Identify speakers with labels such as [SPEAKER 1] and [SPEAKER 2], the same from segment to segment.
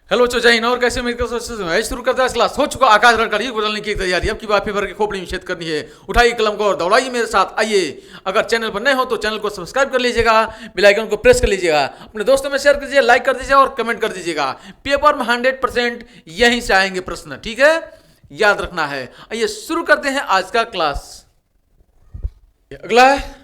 [SPEAKER 1] Hello बच्चों, जय हिंद। और कैसे उम्मीद कर शुरू करते हैं क्लास। हो चुका आकाश रणकारी बदलने की तैयारी। अब की बात पेपर की खोपड़ी में छेद करनी है। उठाइए कलम को और दौड़ाइए मेरे साथ। आइए, अगर चैनल पर नए हो तो चैनल को सब्सक्राइब कर लीजिएगा, बेल आइकन को प्रेस कर लीजिएगा, अपने दोस्तों में शेयर कर दीजिए, लाइक कर दीजिएगा और कमेंट कर दीजिएगा। पेपर में 100% यहीं से आएंगे प्रश्न, ठीक है, याद रखना है। आइए शुरू करते हैं आज का क्लास। अगला है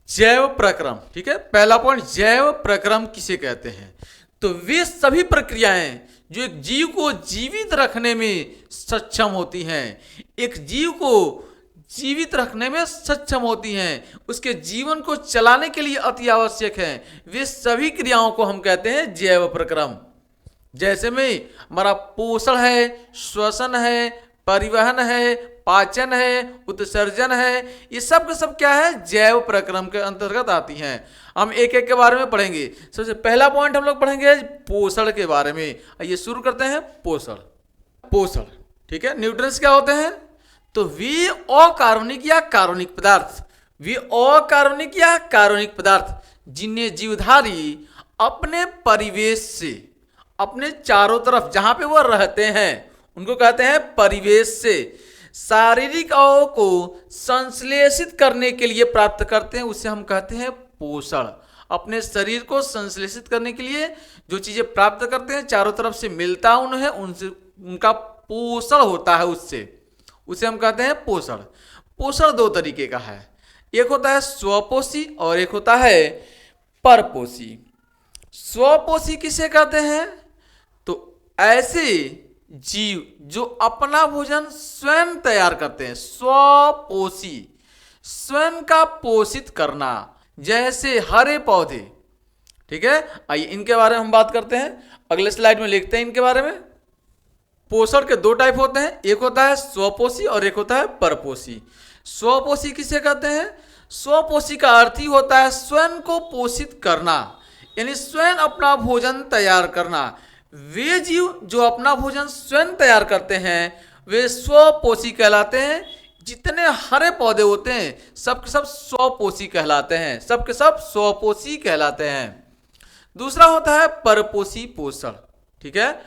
[SPEAKER 1] जैव प्रक्रम, ठीक है। पहला पॉइंट, जैव प्रक्रम किसे कहते हैं? तो वे सभी प्रक्रियाएं जो एक जीव को जीवित रखने में सक्षम होती हैं, एक जीव को जीवित रखने में सक्षम होती हैं, उसके जीवन को चलाने के लिए अति आवश्यक है, वे सभी क्रियाओं को हम कहते हैं जैव प्रक्रम। जैसे में हमारा पोषण है, श्वसन है, परिवहन है, पाचन है, उत्सर्जन है, ये सब के सब क्या है? जैव प्रक्रम के अंतर्गत आती हैं। हम एक एक के बारे में पढ़ेंगे। सबसे पहला पॉइंट हम लोग पढ़ेंगे पोषण के बारे में। आइए शुरू करते हैं। पोषण, ठीक है। न्यूट्रिएंट्स क्या होते हैं? तो वे अकार्बनिक या कार्बनिक पदार्थ, वे अकार्बनिक या कार्बनिक पदार्थ जिन्हें जीवधारी अपने परिवेश से, अपने चारों तरफ जहां पे वो रहते हैं उनको कहते हैं परिवेश से, शारीरिक अवयवों को संश्लेषित करने के लिए प्राप्त करते हैं, उसे हम कहते हैं पोषण। अपने शरीर को संश्लेषित करने के लिए जो चीजें प्राप्त करते हैं, चारों तरफ से मिलता उन्हें, उनसे उनका पोषण होता है, उससे उसे हम कहते हैं पोषण। पोषण दो तरीके का है, एक होता है स्वपोषी और एक होता है परपोषी। स्वपोषी किसे कहते हैं? तो ऐसे जीव जो अपना भोजन स्वयं तैयार करते हैं, स्वपोषी, स्वयं का पोषित करना, जैसे हरे पौधे, ठीक है। आइए इनके बारे में हम बात करते हैं, अगले स्लाइड में लिखते हैं इनके बारे में। पोषण के दो टाइप होते हैं, एक होता है स्वपोषी और एक होता है परपोषी। स्वपोषी किसे कहते हैं? स्वपोषी का अर्थ ही होता है स्वयं को पोषित करना, यानी स्वयं अपना भोजन तैयार करना। वे जीव जो अपना भोजन स्वयं तैयार करते हैं वे स्वपोषी कहलाते हैं। जितने हरे पौधे होते हैं सब के सब स्वपोषी कहलाते हैं, सब के सब स्वपोषी कहलाते हैं। दूसरा होता है परपोषी पोषण, ठीक है।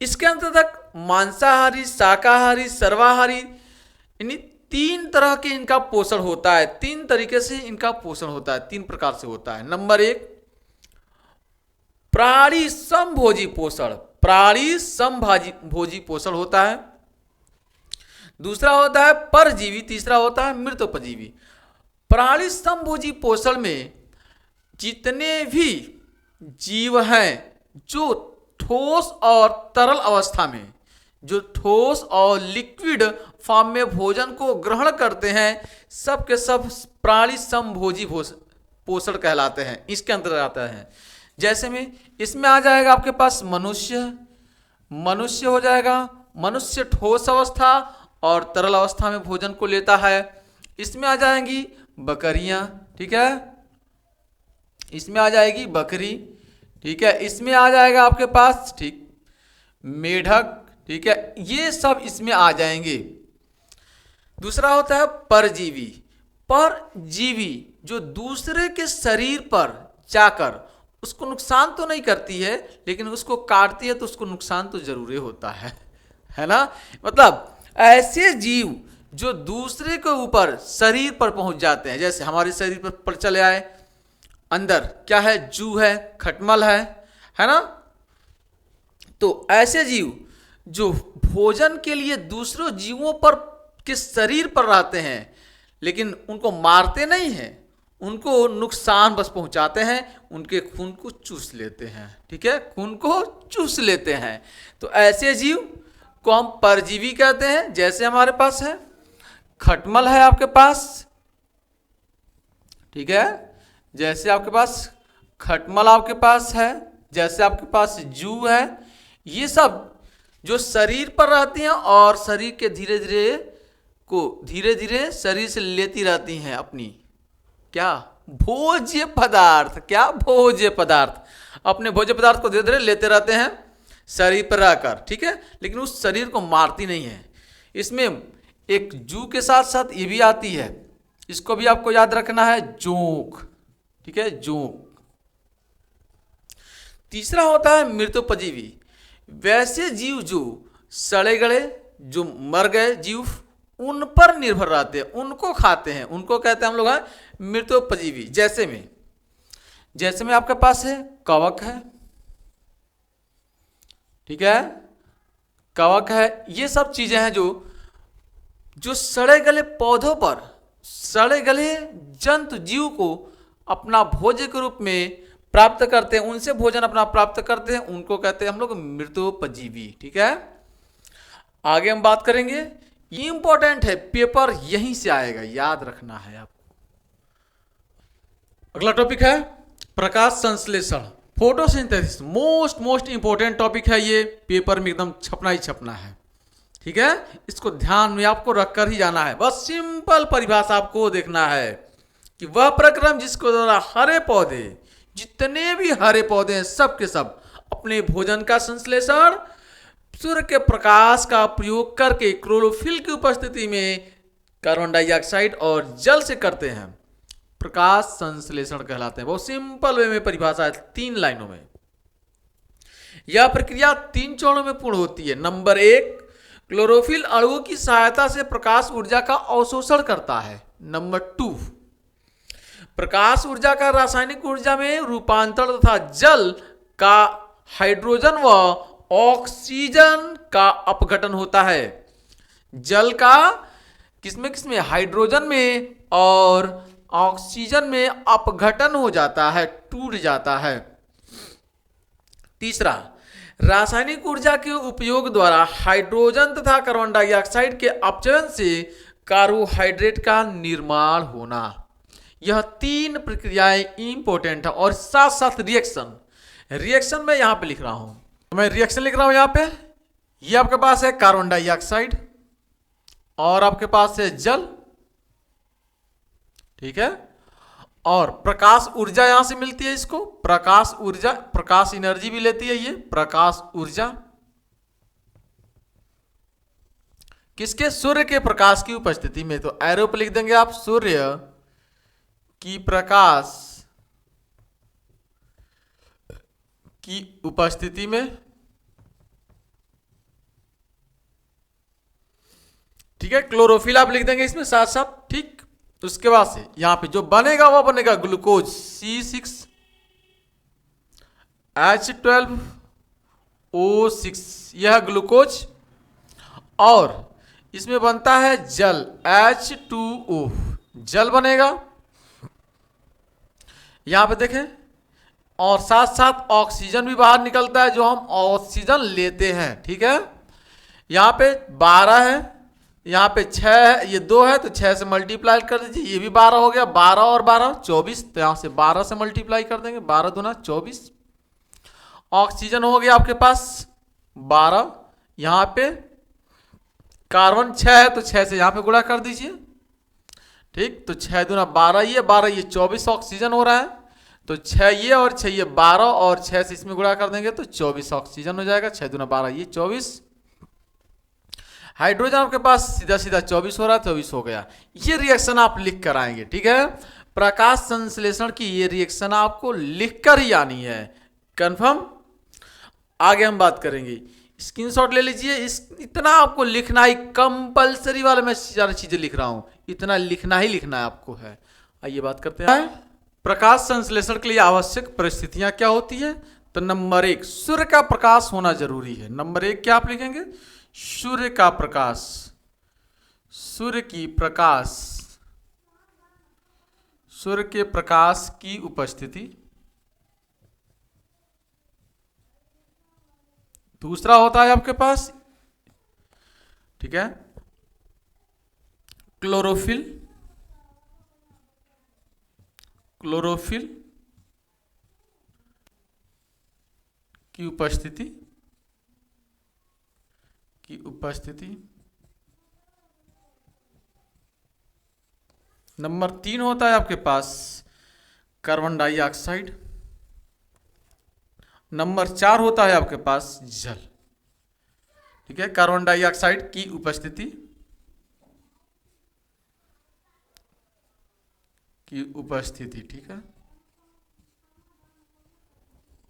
[SPEAKER 1] इसके अंतर्गत मांसाहारी, शाकाहारी, सर्वाहारी, यानी तीन तरह के इनका पोषण होता है। तीन तरीके से इनका पोषण होता है, तीन प्रकार से होता है। नंबर एक, प्राणी समभोजी पोषण, प्राणी समभोजी पोषण होता है। दूसरा होता है परजीवी, तीसरा होता है मृतोपजीवी। प्राणी समभोजी पोषण में जितने भी जीव हैं जो ठोस और तरल अवस्था में, जो ठोस और लिक्विड फॉर्म में भोजन को ग्रहण करते हैं, सब के सब प्राणी समभोजी पोषण कहलाते हैं, इसके अंतर्गत आता है। जैसे में इसमें आ जाएगा आपके पास मनुष्य हो जाएगा। मनुष्य ठोस अवस्था और तरल अवस्था में भोजन को लेता है। इसमें आ जाएंगी बकरियां, ठीक है, इसमें आ जाएगी बकरी, ठीक है, इसमें आ जाएगा आपके पास, ठीक, मेढक, ठीक है, ये सब इसमें आ जाएंगे। दूसरा होता है परजीवी। परजीवी जो दूसरे के शरीर पर जाकर उसको नुकसान तो नहीं करती है, लेकिन उसको काटती है तो उसको नुकसान तो जरूरी होता है ना। मतलब ऐसे जीव जो दूसरे के ऊपर शरीर पर पहुंच जाते हैं, जैसे हमारे शरीर पर चले आए, अंदर क्या है? जू है, खटमल है ना। तो ऐसे जीव जो भोजन के लिए दूसरों जीवों पर के शरीर पर रहते हैं, लेकिन उनको मारते नहीं हैं, उनको नुकसान बस पहुंचाते हैं, उनके खून को चूस लेते हैं, ठीक है, खून को चूस लेते हैं। तो ऐसे जीव को हम परजीवी कहते हैं। जैसे हमारे पास है खटमल है आपके पास, ठीक है, जैसे आपके पास खटमल आपके पास है, जैसे आपके पास जू है, ये सब जो शरीर पर रहती हैं और शरीर के धीरे धीरे शरीर से लेती रहती हैं अपनी क्या? भोज्य पदार्थ। क्या? भोज्य पदार्थ। अपने भोज्य पदार्थ को धीरे धीरे लेते रहते हैं शरीर पर रहकर, ठीक है, लेकिन उस शरीर को मारती नहीं है। इसमें एक जू के साथ साथ ये भी आती है, इसको भी आपको याद रखना है, जोंक, ठीक है, जोंक। तीसरा होता है मृतोपजीवी। वैसे जीव जो सड़े गले, जो मर गए जीव, उन पर निर्भर रहते हैं, उनको खाते हैं, उनको कहते हैं हम लोग हैं मृतोपजीवी। जैसे में आपके पास है कवक है, ठीक है, कवक है, ये सब चीजें हैं जो सड़े गले पौधों पर, सड़े गले जंतु जीव को अपना भोज्य के रूप में प्राप्त करते हैं, उनसे भोजन अपना प्राप्त करते हैं, उनको कहते हैं हम लोग मृतोपजीवी। ठीक है, आगे हम बात करेंगे, ये इंपॉर्टेंट है, पेपर यहीं से आएगा, याद रखना है आपको। अगला टॉपिक है प्रकाश संश्लेषण, फोटोसिंथेसिस। मोस्ट इंपॉर्टेंट टॉपिक है ये, पेपर में एकदम छपना ही छपना है। ठीक है, इसको ध्यान में आपको रखकर ही जाना है। बस सिंपल परिभाषा आपको देखना है कि वह प्रक्रम जिसको द्वारा हरे पौधे, जितने भी हरे पौधे हैं सब के सब अपने भोजन का संश्लेषण सूर्य के प्रकाश का प्रयोग करके क्लोरोफिल की उपस्थिति में कार्बन डाइऑक्साइड और जल से करते हैं, प्रकाश संश्लेषण कहलाते हैं। बहुत सिंपल वे में परिभाषा है, 3 लाइनों में। यह प्रक्रिया 3 चरणों में पूर्ण होती है। नंबर 1, क्लोरोफिल अणुओं की सहायता से प्रकाश ऊर्जा का अवशोषण करता है। नंबर 2, प्रकाश ऊर्जा का रासायनिक ऊर्जा में रूपांतरण तथा जल का हाइड्रोजन व ऑक्सीजन का अपघटन होता है। जल का किसमें हाइड्रोजन में और ऑक्सीजन में अपघटन हो जाता है, टूट जाता है। तीसरा, रासायनिक ऊर्जा के उपयोग द्वारा हाइड्रोजन तथा कार्बन डाइऑक्साइड के अपचयन से कार्बोहाइड्रेट का निर्माण होना। यह 3 प्रक्रियाएं इंपॉर्टेंट है। और साथ साथ रिएक्शन मैं यहां पे लिख रहा हूं, मैं रिएक्शन लिख रहा हूं यहां पे। ये आपके पास है कार्बन डाइऑक्साइड और आपके पास है जल, ठीक है, और प्रकाश ऊर्जा यहां से मिलती है इसको, प्रकाश ऊर्जा, प्रकाश एनर्जी भी लेती है ये प्रकाश ऊर्जा, किसके? सूर्य के प्रकाश की उपस्थिति में। तो एरो पे लिख देंगे आप, सूर्य की प्रकाश की उपस्थिति में, ठीक है। क्लोरोफिल आप लिख देंगे इसमें साथ साथ, ठीक। उसके बाद से यहां पे जो बनेगा वह बनेगा ग्लूकोज C6H12O6, यह ग्लूकोज, और इसमें बनता है जल H2O, जल बनेगा यहां पे देखें, और साथ साथ ऑक्सीजन भी बाहर निकलता है जो हम ऑक्सीजन लेते हैं, ठीक है। यहां पे 12 है, यहाँ पे 6 है, ये 2 है, तो 6 से मल्टीप्लाई कर दीजिए, ये भी 12 हो गया, 12 और 12 24, तो यहाँ से 12 से मल्टीप्लाई कर देंगे, 12 दूना 24। ऑक्सीजन हो गया आपके पास 12, यहाँ पे कार्बन 6 है, तो 6 से यहाँ पे गुणा कर दीजिए, ठीक। तो 6 दूना 12, ये 12, ये 24 ऑक्सीजन हो रहा है, तो 6 ये और 6 ये 12, और 6 से इसमें गुणा कर देंगे तो 24 ऑक्सीजन हो जाएगा। 6 दूना 12, ये 24। हाइड्रोजन आपके पास सीधा सीधा 24 हो रहा है, 24 हो गया। ये रिएक्शन आप लिख कर आएंगे, ठीक है। प्रकाश संश्लेषण की ये रिएक्शन आपको लिख कर ही आनी है, कंफर्म। आगे हम बात करेंगे, स्क्रीनशॉट ले लीजिए, इतना आपको लिखना ही कंपलसरी वाला, मैं सारी चीजें लिख रहा हूं, इतना लिखना ही लिखना है आपको है। आइए बात करते हैं, प्रकाश संश्लेषण के लिए आवश्यक परिस्थितियां क्या होती है। तो नंबर 1, सूर्य का प्रकाश होना जरूरी है। नंबर 1 क्या आप लिखेंगे? सूर्य का प्रकाश, सूर्य की प्रकाश, सूर्य के प्रकाश की उपस्थिति। दूसरा होता है आपके पास, ठीक है, क्लोरोफिल, क्लोरोफिल की उपस्थिति, की उपस्थिति। नंबर 3 होता है आपके पास कार्बन डाइऑक्साइड। नंबर 4 होता है आपके पास जल, ठीक है, कार्बन डाइऑक्साइड की उपस्थिति, की उपस्थिति, ठीक है।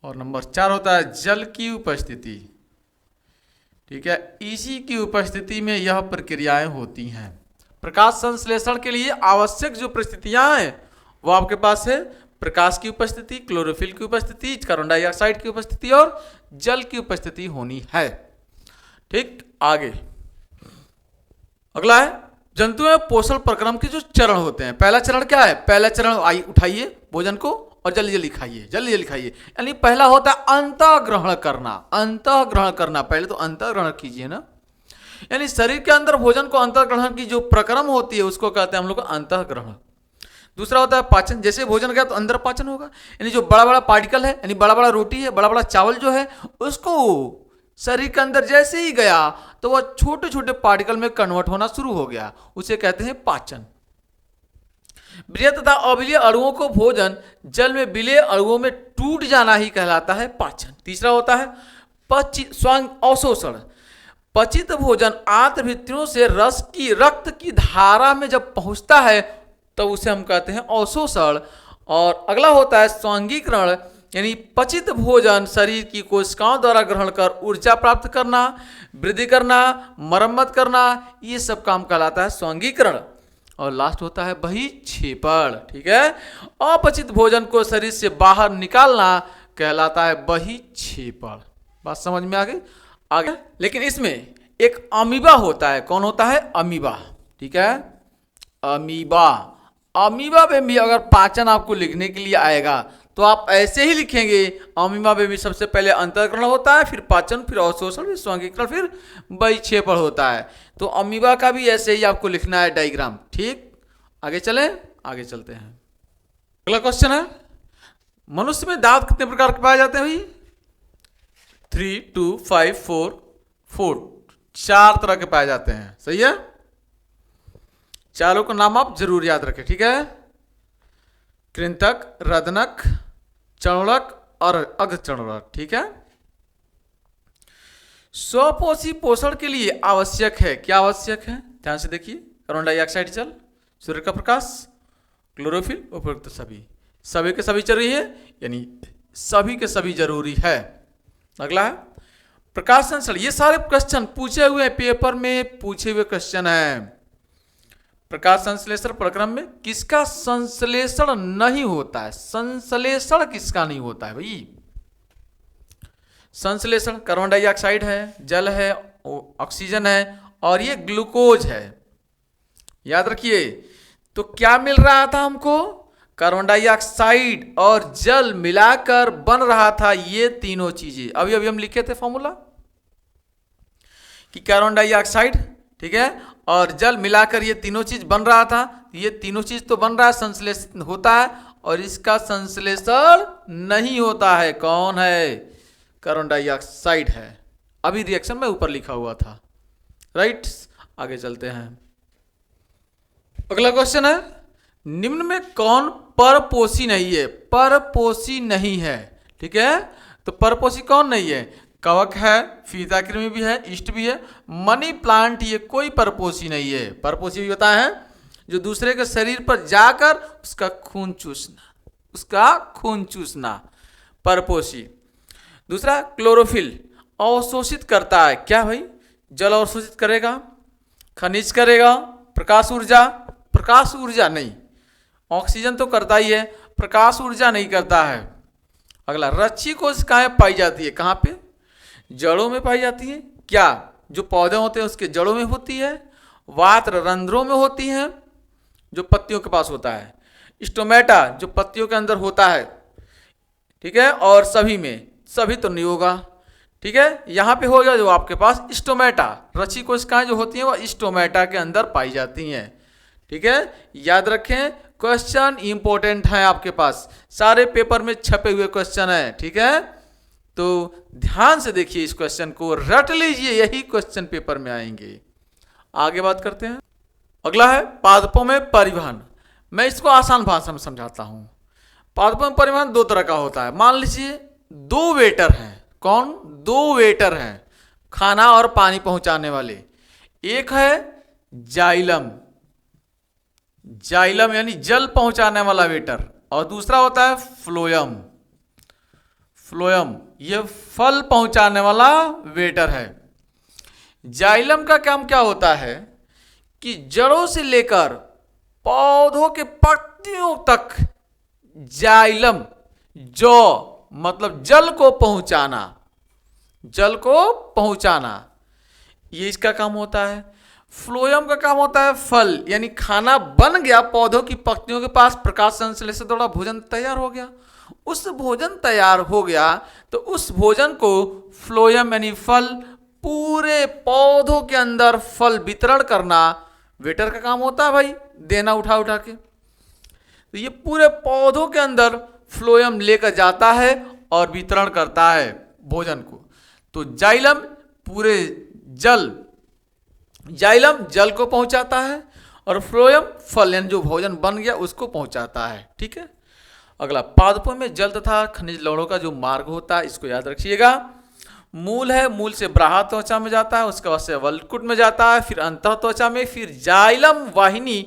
[SPEAKER 1] और नंबर 4 होता है जल की उपस्थिति, ठीक है, इसी की उपस्थिति में यह प्रक्रियाएं होती हैं। प्रकाश संश्लेषण के लिए आवश्यक जो परिस्थितियां हैं वो आपके पास है प्रकाश की उपस्थिति, क्लोरोफिल की उपस्थिति, कार्बन डाइऑक्साइड की उपस्थिति और जल की उपस्थिति होनी है। ठीक, आगे अगला है जंतु में पोषण प्रक्रम के जो चरण होते हैं। पहला चरण क्या है? पहला चरण उठाइए भोजन को और जल्दी जल्दी खाइए, जल्दी जल्दी खाइए। यानी पहला होता है अंतःग्रहण करना, अंतःग्रहण करना। पहले तो अंतःग्रहण कीजिए ना, यानी शरीर के अंदर भोजन को अंतःग्रहण की जो प्रक्रम होती है उसको कहते हैं हम लोग अंतःग्रहण। दूसरा होता है पाचन, जैसे भोजन गया तो अंदर पाचन होगा, यानी जो बड़ा बड़ा पार्टिकल है, यानी बड़ा बड़ा रोटी है, बड़ा बड़ा चावल जो है, उसको शरीर के अंदर जैसे ही गया तो वह छोटे छोटे पार्टिकल में कन्वर्ट होना शुरू हो गया, उसे कहते हैं पाचन। विलेय तथा अविलेय अणुओं को भोजन जल में विलेय अणुओं में टूट जाना ही कहलाता है पाचन। तीसरा होता है स्वांग अवशोषण। पचित भोजन आंतभित्तियों से रक्त की धारा में जब पहुंचता है तो उसे हम कहते हैं अवशोषण। और अगला होता है स्वांगीकरण, यानी पचित भोजन शरीर की कोशिकाओं द्वारा ग्रहण कर ऊर्जा प्राप्त करना, वृद्धि करना, मरम्मत करना, ये सब काम कहलाता है स्वांगीकरण। और लास्ट होता है बहिक्षेपण। ठीक है, अपचित भोजन को शरीर से बाहर निकालना कहलाता है बहिक्षेपण। बात समझ में आ गई? आगे लेकिन इसमें एक अमीबा होता है। कौन होता है? अमीबा। ठीक है, अमीबा। अमीबा में भी अगर पाचन आपको लिखने के लिए आएगा तो आप ऐसे ही लिखेंगे। अमीबा में भी सबसे पहले अंतःग्रहण होता है, फिर पाचन, फिर अवशोषण, फिर स्वांगीकरण, फिर बहिक्षेपण होता है। तो अमीबा का भी ऐसे ही आपको लिखना है डायग्राम। ठीक, आगे चलें, आगे चलते हैं। अगला क्वेश्चन है मनुष्य में दांत कितने प्रकार के पाए जाते हैं भाई? 3, 2, 5, 4, 4 तरह के पाए जाते हैं। सही है, चारों का नाम आप जरूर याद रखें। ठीक है, कृंतक, रदनक, चणुलक और अर्धचणुलक। ठीक है, स्वपोषी पोषण के लिए आवश्यक है, क्या आवश्यक है? ध्यान से देखिए, कार्बन डाइऑक्साइड, जल, सूर्य का प्रकाश, क्लोरोफिल, उपयुक्त सभी के सभी जरूरी है, यानी सभी के सभी जरूरी है। अगला है प्रकाश संश्लेषण। ये सारे क्वेश्चन पूछे हुए हैं, पेपर में पूछे हुए क्वेश्चन है। प्रकाश संश्लेषण प्रक्रम में किसका संश्लेषण नहीं होता है? संश्लेषण किसका नहीं होता है भाई? संश्लेषण कार्बन डाइऑक्साइड है, जल है, ऑक्सीजन है और ये ग्लूकोज है। याद रखिए, तो क्या मिल रहा था हमको? कार्बन डाइऑक्साइड और जल मिलाकर बन रहा था ये तीनों चीजें। अभी अभी हम लिखे थे फॉर्मूला कि कार्बन डाइऑक्साइड, ठीक है, और जल मिलाकर ये तीनों चीज बन रहा था। ये तीनों चीज तो बन रहा है, संश्लेषण होता है, और इसका संश्लेषण नहीं होता है। कौन है? कार्बन डाइऑक्साइड है। अभी रिएक्शन में ऊपर लिखा हुआ था। राइट, आगे चलते हैं। अगला क्वेश्चन है निम्न में कौन परपोषी नहीं है? परपोषी नहीं है। ठीक है, तो परपोषी कौन नहीं है? कवक है, फीताकृमि भी है, ईस्ट भी है, मनी प्लांट, ये कोई परपोषी नहीं है। परपोषी भी होता है जो दूसरे के शरीर पर जाकर उसका खून चूसना, परपोषी। दूसरा क्लोरोफिल, अवशोषित करता है। क्या भाई? जल अवशोषित करेगा, खनिज करेगा, प्रकाश ऊर्जा नहीं। ऑक्सीजन तो करता ही है, प्रकाश ऊर्जा नहीं करता है। अगला रच्छी कोशिकाएं पाई जाती है कहाँ पे? जड़ों में पाई जाती है। क्या? जो पौधे होते हैं उसके जड़ों में होती है, वात्र रंध्रों में होती है, जो पत्तियों के पास होता है, स्टोमेटा जो पत्तियों के अंदर होता है। ठीक है, और सभी तो नहीं होगा। ठीक है, यहाँ पे होगा जो आपके पास स्टोमेटा, रच्छी कोशिकाएं जो होती हैं वह स्टोमेटा के अंदर पाई जाती हैं। ठीक है, याद रखें, क्वेश्चन इंपॉर्टेंट है आपके पास, सारे पेपर में छपे हुए क्वेश्चन है। ठीक है, तो ध्यान से देखिए, इस क्वेश्चन को रट लीजिए, यही क्वेश्चन पेपर में आएंगे। आगे बात करते हैं। अगला है पादपों में परिवहन। मैं इसको आसान भाषा में समझाता हूं। पादपों में परिवहन दो तरह का होता है। मान लीजिए 2 वेटर हैं। कौन? 2 वेटर हैं, खाना और पानी पहुंचाने वाले। एक है जाइलम यानी जल पहुंचाने वाला वेटर, और दूसरा होता है फ्लोयम, ये फल पहुंचाने वाला वेटर है। जाइलम का काम क्या होता है कि जड़ों से लेकर पौधों के पत्तियों तक जाइलम, जो मतलब जल को पहुंचाना, जल को पहुंचाना, ये इसका काम होता है। फ्लोएम का काम होता है फल, यानी खाना बन गया, पौधों की पत्तियों के पास प्रकाश संश्लेषण द्वारा भोजन तैयार हो गया। उस भोजन तैयार हो गया तो उस भोजन को फ्लोएम यानी फल पूरे पौधों के अंदर फल वितरण करना वेटर का काम होता है भाई, देना उठा उठा के। तो ये पूरे पौधों के अंदर फ्लोएम लेकर जाता है और वितरण करता है भोजन को। तो जाइलम पूरे जाइलम जल को पहुंचाता है और फ्लोएम फल यानी जो भोजन बन गया उसको पहुंचाता है। ठीक है। अगला, पादपों में जल तथा खनिज लवणों का जो मार्ग होता है इसको याद रखिएगा। मूल है, मूल से ब्राहा त्वचा में जाता है, उसके बाद से वल्कुट में जाता है, फिर अंतः त्वचा में, फिर जाइलम वाहिनी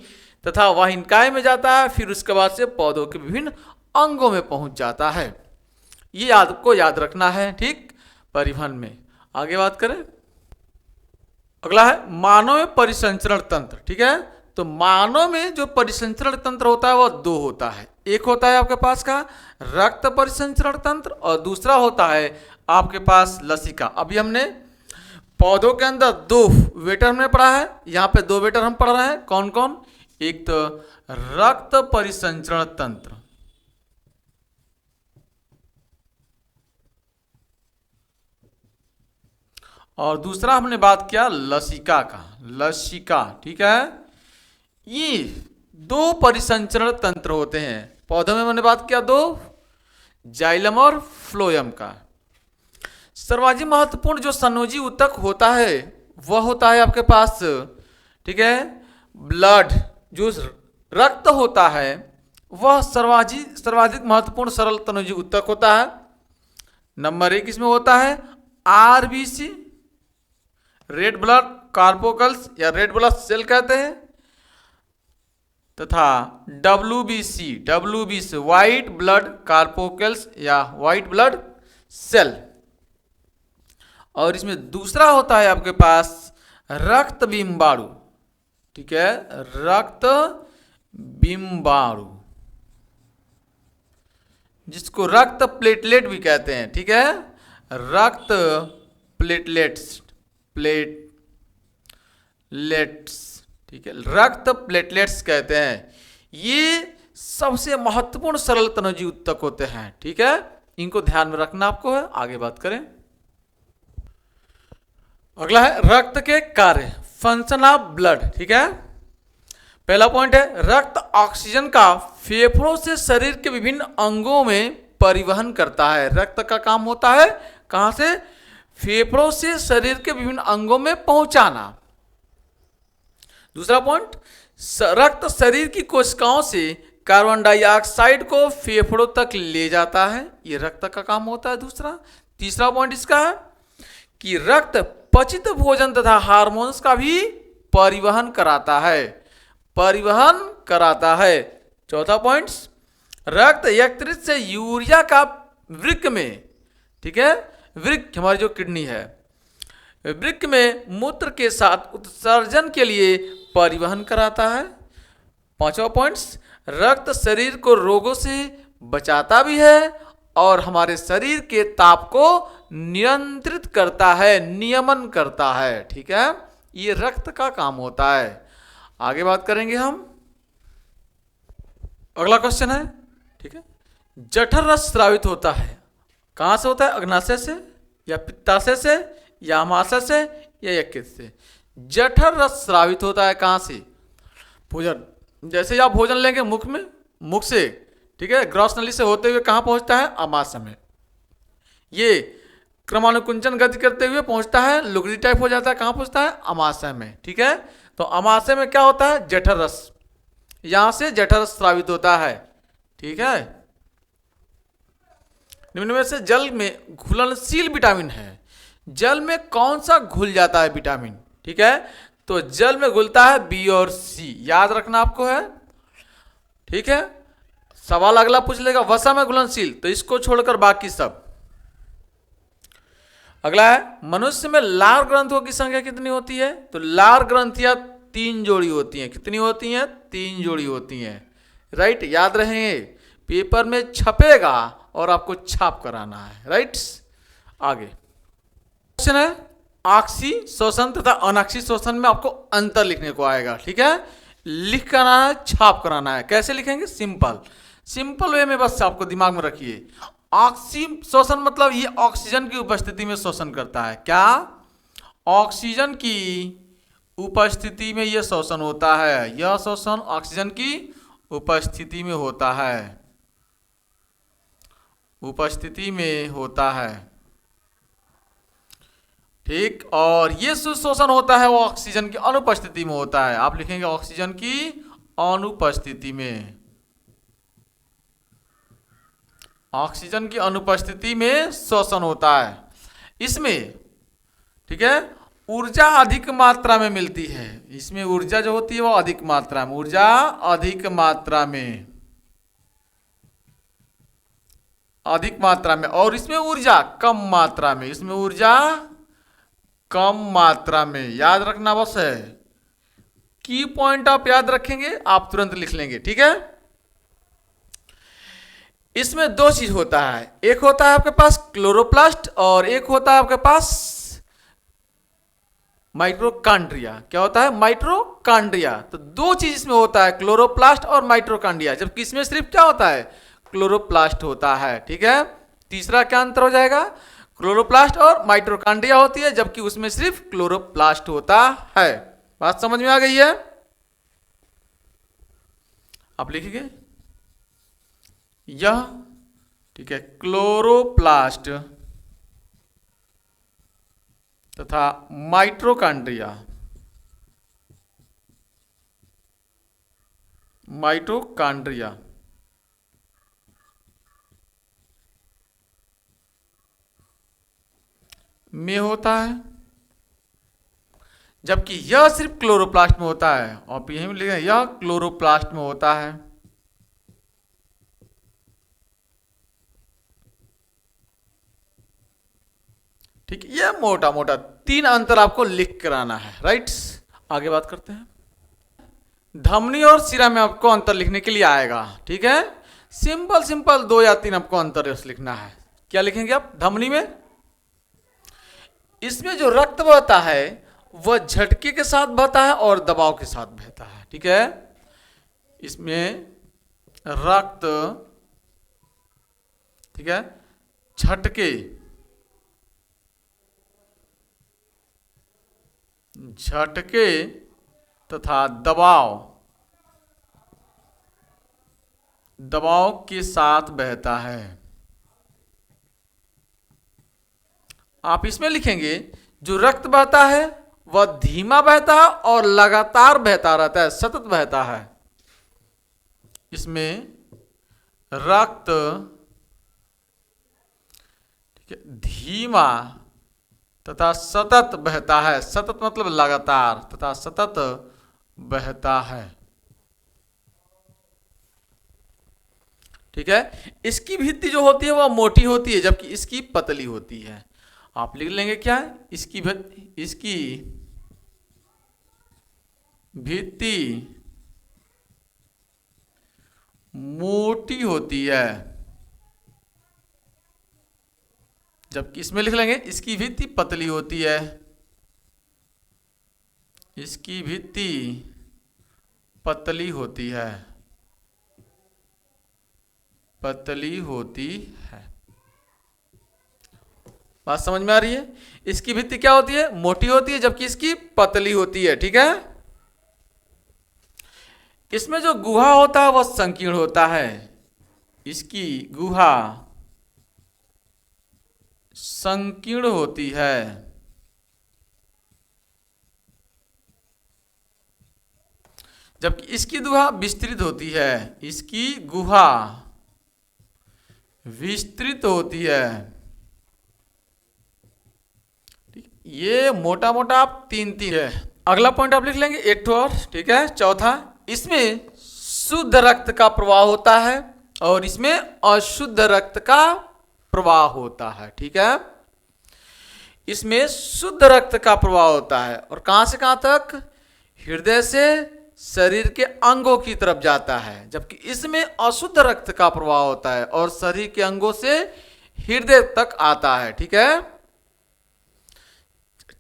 [SPEAKER 1] तथा वाहिनिकाय में जाता है, फिर उसके बाद से पौधों के विभिन्न अंगों में पहुंच जाता है। ये आपको याद रखना है। ठीक, परिवहन में। आगे बात करें, अगला है मानव में परिसंचरण तंत्र। ठीक है। तो मानव में जो परिसंचरण तंत्र होता है वह दो होता है। एक होता है आपके पास का रक्त परिसंचरण तंत्र और दूसरा होता है आपके पास लसिका। अभी हमने पौधों के अंदर दो वेटर हमने पढ़ा है, यहाँ पे दो वेटर हम पढ़ रहे हैं। कौन कौन? एक तो रक्त परिसंचरण तंत्र, और दूसरा हमने बात किया लसिका का, लसिका। ठीक है। ये दो परिसंचरण तंत्र होते हैं पौधों में। मैंने बात किया दो, जाइलम और फ्लोएम का। सर्वाधिक महत्वपूर्ण जो संयोजी ऊतक होता है वह होता है आपके पास, ठीक है, ब्लड। जो रक्त होता है वह सर्वाधिक महत्वपूर्ण सरल तनुजी ऊतक होता है। नंबर 1 इसमें होता है आरबीसी, रेड ब्लड कार्पोकल्स या रेड ब्लड सेल कहते हैं, तथा डब्ल्यूबीसी व्हाइट ब्लड कार्पोकल्स या व्हाइट ब्लड सेल। और इसमें दूसरा होता है आपके पास रक्त बिंबाणु। ठीक है, रक्त बिंबाणु, जिसको रक्त प्लेटलेट भी कहते हैं। ठीक है, रक्त प्लेटलेट्स, ठीक है, रक्त प्लेटलेट्स कहते हैं। ये सबसे महत्वपूर्ण सरल तनुजी ऊतक होते हैं। ठीक है, इनको ध्यान में रखना आपको है। आगे बात करें, अगला है रक्त के कार्य, फंक्शन ऑफ ब्लड। ठीक है, पहला पॉइंट है रक्त ऑक्सीजन का फेफड़ों से शरीर के विभिन्न अंगों में परिवहन करता है। रक्त का काम होता है कहां से? फेफड़ों से शरीर के विभिन्न अंगों में पहुंचाना। दूसरा पॉइंट, रक्त शरीर की कोशिकाओं से कार्बन डाइऑक्साइड को फेफड़ों तक ले जाता है, ये रक्त का काम होता है दूसरा। तीसरा पॉइंट इसका है कि रक्त पचित भोजन तथा हार्मोन्स का भी परिवहन कराता है, चौथा पॉइंट, रक्त यकृत से यूरिया का वृक्क में, ठीक है, वृक्क हमारी जो किडनी है, वृक्क में मूत्र के साथ उत्सर्जन के लिए परिवहन कराता है। पांचवा पॉइंट, रक्त शरीर को रोगों से बचाता भी है और हमारे शरीर के ताप को नियंत्रित करता है, नियमन करता है। ठीक है, ये रक्त का काम होता है। आगे बात करेंगे हम, अगला क्वेश्चन है, ठीक है, जठर रस स्रावित होता है, कहां से होता है? अग्नाशय से या पित्ताशय से या अमाशय से या यकृत से। जठर रस स्रावित होता है कहां से? भोजन, जैसे ही आप भोजन लेंगे मुख से, ठीक है, ग्रॉस नली से होते हुए कहां पहुंचता है? अमाशय में। ये क्रमानुकुंचन गति करते हुए पहुंचता है, लुगड़ी टाइप हो जाता है, कहां पहुंचता है? अमाशय में। ठीक है, तो अमाशय में क्या होता है? जठर रस, यहां से जठर रस स्रावित होता है। ठीक है, निम्न में से जल में घुलनशील विटामिन है, जल में कौन सा घुल जाता है विटामिन? ठीक है, तो जल में घुलता है बी और सी, याद रखना आपको है। ठीक है, सवाल अगला पूछ लेगा वसा में घुलनशील, तो इसको छोड़कर बाकी सब। अगला है, मनुष्य में लार ग्रंथियों की संख्या कितनी होती है? तो लार ग्रंथियां 3 जोड़ी होती हैं। कितनी होती हैं? 3 जोड़ी होती हैं। राइट, याद रहेंगे, पेपर में छपेगा और आपको छाप कराना है। राइट, आगे क्वेश्चन है, ऑक्सी शोषण तथा अनाक्षी शोषण में आपको अंतर लिखने को आएगा। ठीक है, लिख कराना है, छाप कराना है। कैसे लिखेंगे? सिंपल सिंपल वे में बस आपको दिमाग में रखिए। ऑक्सी शोषण मतलब ये ऑक्सीजन की उपस्थिति में शोषण करता है। क्या? ऑक्सीजन की उपस्थिति में यह शोषण होता है। यह शोषण ऑक्सीजन की उपस्थिति में होता है, उपस्थिति में होता है। ठीक, और ये शोषण होता है वो ऑक्सीजन की अनुपस्थिति में होता है। आप लिखेंगे ऑक्सीजन की अनुपस्थिति में, ऑक्सीजन की अनुपस्थिति में शोषण होता है। इसमें ठीक है, ऊर्जा अधिक मात्रा में मिलती है। इसमें ऊर्जा जो होती है वो अधिक मात्रा में, ऊर्जा अधिक मात्रा में, अधिक मात्रा में, और इसमें ऊर्जा कम मात्रा में, इसमें ऊर्जा कम मात्रा में। याद रखना बस है, की पॉइंट आप याद रखेंगे आप तुरंत लिख लेंगे। ठीक है, इसमें 2 चीज होता है, एक होता है आपके पास क्लोरोप्लास्ट और एक होता है आपके पास माइटोकॉन्ड्रिया। क्या होता है? माइटोकॉन्ड्रिया। तो 2 चीज इसमें होता है, क्लोरोप्लास्ट और माइटोकॉन्ड्रिया, जबकि इसमें सिर्फ क्या होता है? क्लोरोप्लास्ट होता है। ठीक है, तीसरा क्या अंतर हो जाएगा? क्लोरोप्लास्ट और माइटोकॉन्ड्रिया होती है, जबकि उसमें सिर्फ क्लोरोप्लास्ट होता है। बात समझ में आ गई है? आप लिखिए यह, ठीक है, क्लोरोप्लास्ट तथा माइटोकॉन्ड्रिया, माइटोकॉन्ड्रिया में होता है, जबकि यह सिर्फ क्लोरोप्लास्ट में होता है। और यही में लिखें यह क्लोरोप्लास्ट में होता है। ठीक है, ये मोटा मोटा 3 अंतर आपको लिख कराना है। राइट, आगे बात करते हैं। धमनी और शिरा में आपको अंतर लिखने के लिए आएगा। ठीक है, सिंपल सिंपल 2 या 3 आपको अंतर लिखना है। क्या लिखेंगे आप? धमनी में इसमें जो रक्त बहता है वह झटके के साथ बहता है और दबाव के साथ बहता है। ठीक है, इसमें रक्त, ठीक है, झटके, झटके तथा दबाव, दबाव के साथ बहता है। आप इसमें लिखेंगे जो रक्त बहता है वह धीमा बहता है और लगातार बहता रहता है, सतत बहता है। इसमें रक्त, ठीक है, धीमा तथा सतत बहता है। सतत मतलब लगातार, तथा सतत बहता है। ठीक है, इसकी भित्ति जो होती है वह मोटी होती है, जबकि इसकी पतली होती है। आप लिख लेंगे क्या है? इसकी भित्ति मोटी होती है, जबकि इसमें लिख लेंगे इसकी भित्ति पतली होती है। इसकी भित्ति पतली होती है, पतली होती है। बात समझ में आ रही है? इसकी भित्ति क्या होती है? मोटी होती है, जबकि इसकी पतली होती है। ठीक है, इसमें जो गुहा होता है वह संकीर्ण होता है। इसकी गुहा संकीर्ण होती है, जबकि इसकी गुहा विस्तृत होती है। इसकी गुहा विस्तृत होती है। ये मोटा मोटा आप 3 है। अगला पॉइंट आप लिख लेंगे एक और। ठीक है, चौथा, इसमें शुद्ध रक्त का प्रवाह होता है और इसमें अशुद्ध रक्त का प्रवाह होता है। ठीक है, इसमें शुद्ध रक्त का प्रवाह होता है और कहां से कहां तक, हृदय से शरीर के अंगों की तरफ जाता है, जबकि इसमें अशुद्ध रक्त का प्रवाह होता है और शरीर के अंगों से हृदय तक आता है। ठीक है,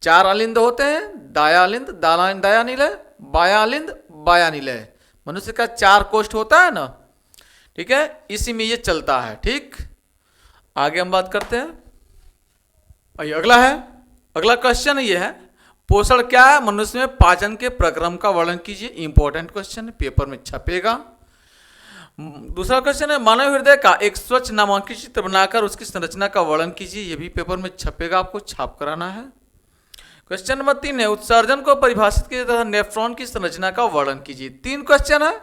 [SPEAKER 1] 4 अलिंद होते हैं, दायालिंद दायानिलय, बायालिंद बायानिलय। मनुष्य का 4 कोष्ठ होता है ना, ठीक है, इसी में ये चलता है। ठीक, आगे हम बात करते हैं। अगला है, अगला क्वेश्चन ये है, पोषण क्या है, मनुष्य में पाचन के प्रक्रम का वर्णन कीजिए। इंपॉर्टेंट क्वेश्चन है, पेपर में छपेगा। दूसरा क्वेश्चन है, मानव हृदय का एक स्वच्छ नामांकित चित्र बनाकर उसकी संरचना का वर्णन कीजिए। यह भी पेपर में छपेगा, आपको छाप कराना है। क्वेश्चन नंबर 3 है, उत्सर्जन को परिभाषित कीजिए तथा नेफ्रॉन की संरचना का वर्णन कीजिए। 3 क्वेश्चन है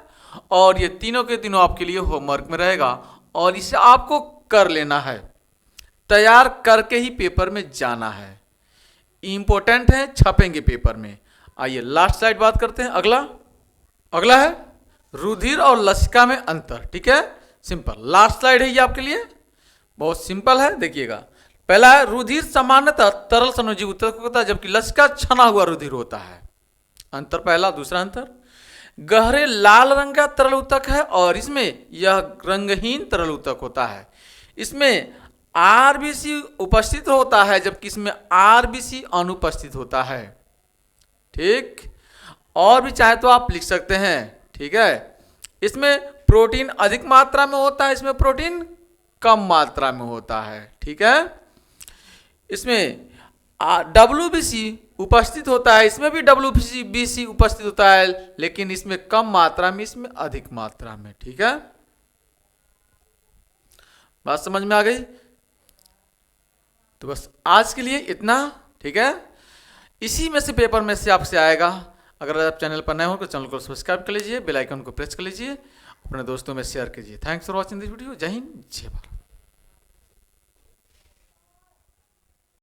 [SPEAKER 1] और ये तीनों के तीनों आपके लिए होमवर्क में रहेगा और इसे आपको कर लेना है, तैयार करके ही पेपर में जाना है। इंपॉर्टेंट है, छपेंगे पेपर में। आइए लास्ट स्लाइड बात करते हैं। अगला है रुधिर और लसिका में अंतर। ठीक है, सिंपल लास्ट स्लाइड है ये आपके लिए, बहुत सिंपल है, देखिएगा। पहला है, रुधिर सामान्यतः तरल सनुजीव ऊतक होता है, जबकि लसिका छना हुआ रुधिर होता है। अंतर पहला। दूसरा अंतर, गहरे लाल रंग का तरल ऊतक है और इसमें यह रंगहीन तरल ऊतक होता है। इसमें आरबीसी उपस्थित होता है, जबकि इसमें आरबीसी अनुपस्थित होता है। ठीक, और भी चाहे तो आप लिख सकते हैं। ठीक है, इसमें प्रोटीन अधिक मात्रा में होता है, इसमें प्रोटीन कम मात्रा में होता है। ठीक है, इसमें डब्ल्यूबीसी उपस्थित होता है, इसमें भी डब्ल्यूबीसी उपस्थित होता है, लेकिन इसमें कम मात्रा में, इसमें अधिक मात्रा में। ठीक है, बात समझ में आ गई? तो बस आज के लिए इतना। ठीक है, इसी में से पेपर में से आपसे आएगा। अगर आप चैनल पर नए हो तो चैनल को सब्सक्राइब कर लीजिए, बेल आइकन को प्रेस कर लीजिए, अपने दोस्तों में शेयर कीजिए। Thanks for watching this video. जय हिंद, जय भारत।